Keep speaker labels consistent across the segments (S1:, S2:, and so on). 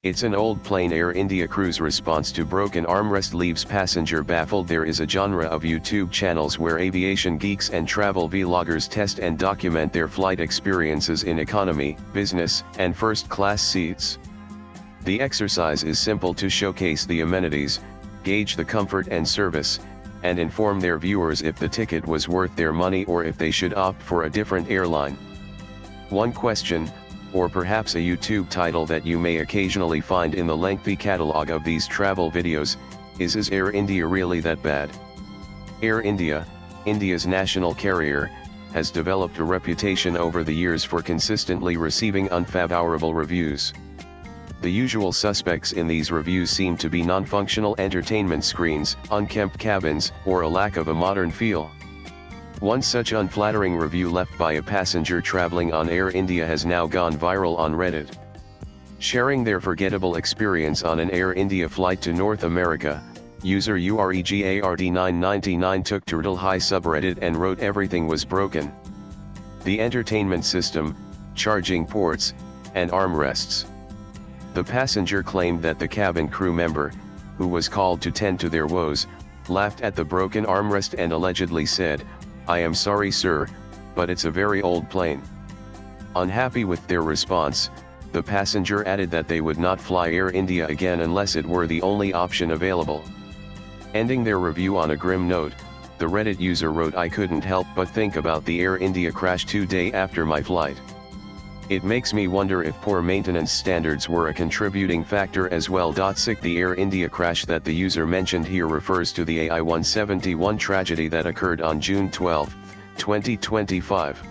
S1: It's an old plane. Air India crew's response to broken armrest leaves passenger baffled. There is a genre of YouTube channels where aviation geeks and travel vloggers test and document their flight experiences in economy, business, and first-class seats. The exercise is simple: to showcase the amenities, gauge the comfort and service, and inform their viewers if the ticket was worth their money or if they should opt for a different airline. One question, or perhaps a YouTube title that you may occasionally find in the lengthy catalog of these travel videos, is Air India really that bad? Air India, India's national carrier, has developed a reputation over the years for consistently receiving unfavorable reviews. The usual suspects in these reviews seem to be non-functional entertainment screens, unkempt cabins, or a lack of a modern feel. One such unflattering review left by a passenger traveling on Air India has now gone viral on Reddit. Sharing their forgettable experience on an Air India flight to North America, user UREGARD999 took to High subreddit and wrote everything was broken. The entertainment system, charging ports, and armrests. The passenger claimed that the cabin crew member, who was called to tend to their woes, laughed at the broken armrest and allegedly said, "I am sorry sir, but it's a very old plane." Unhappy with their response, the passenger added that they would not fly Air India again unless it were the only option available. Ending their review on a grim note, the Reddit user wrote, "I couldn't help but think about the Air India crash 2 days after my flight. It makes me wonder if poor maintenance standards were a contributing factor as well." The Air India crash that the user mentioned here refers to the AI-171 tragedy that occurred on June 12, 2025.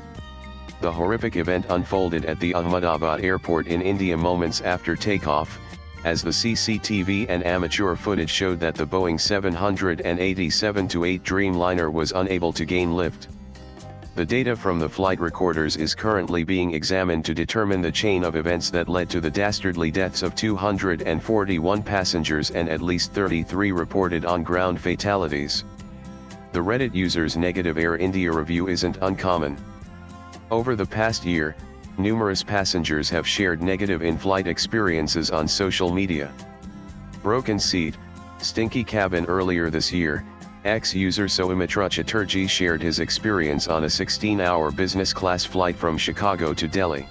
S1: The horrific event unfolded at the Ahmedabad airport in India moments after takeoff, as the CCTV and amateur footage showed that the Boeing 787-8 Dreamliner was unable to gain lift. The data from the flight recorders is currently being examined to determine the chain of events that led to the dastardly deaths of 241 passengers and at least 33 reported on-ground fatalities. The Reddit user's negative Air India review isn't uncommon. Over the past year, numerous passengers have shared negative in-flight experiences on social media. Broken seat, stinky cabin. Earlier this year, ex-user Soumitra Chatterjee shared his experience on a 16-hour business class flight from Chicago to Delhi.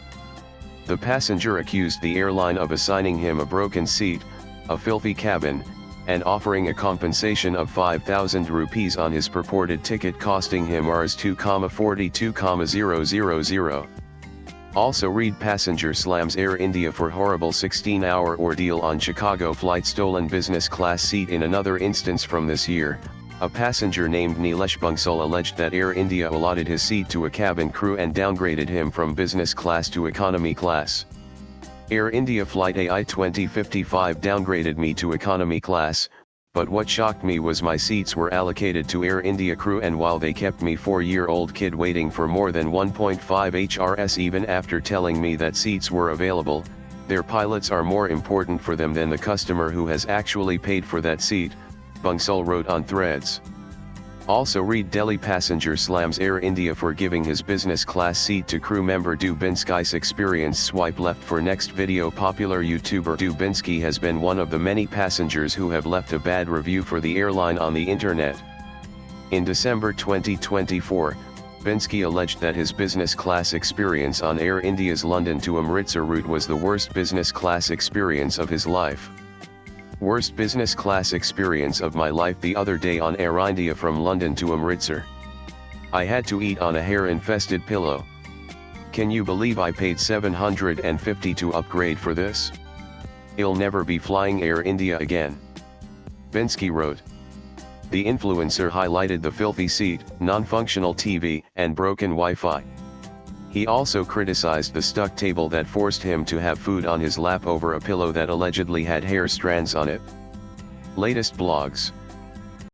S1: The passenger accused the airline of assigning him a broken seat, a filthy cabin, and offering a compensation of 5,000 rupees on his purported ticket, costing him Rs 2,42,000. Also read: passenger slams Air India for horrible 16-hour ordeal on Chicago flight, stolen business class seat. In another instance from this year, a passenger named Nilesh Bansal alleged that Air India allotted his seat to a cabin crew and downgraded him from business class to economy class. Air India flight AI-2055 downgraded me to economy class, but what shocked me was my seats were allocated to Air India crew, and while they kept me 4-year-old kid waiting for more than 1.5 HRS even after telling me that seats were available, their pilots are more important for them than the customer who has actually paid for that seat, Bansal wrote on Threads. Also read: Delhi passenger slams Air India for giving his business class seat to crew member Dubinsky's experience. Swipe left for next video. Popular YouTuber Dubinsky has been one of the many passengers who have left a bad review for the airline on the internet. In December 2024, Binsky alleged that his business class experience on Air India's London to Amritsar route was the worst business class experience of his life. Worst business class experience of my life the other day on Air India from London to Amritsar. I had to eat on a hair-infested pillow. Can you believe I paid 750 to upgrade for this? I'll never be flying Air India again. Binsky wrote. The influencer highlighted the filthy seat, non-functional TV, and broken Wi-Fi. He also criticized the stuck table that forced him to have food on his lap over a pillow that allegedly had hair strands on it. Latest blogs.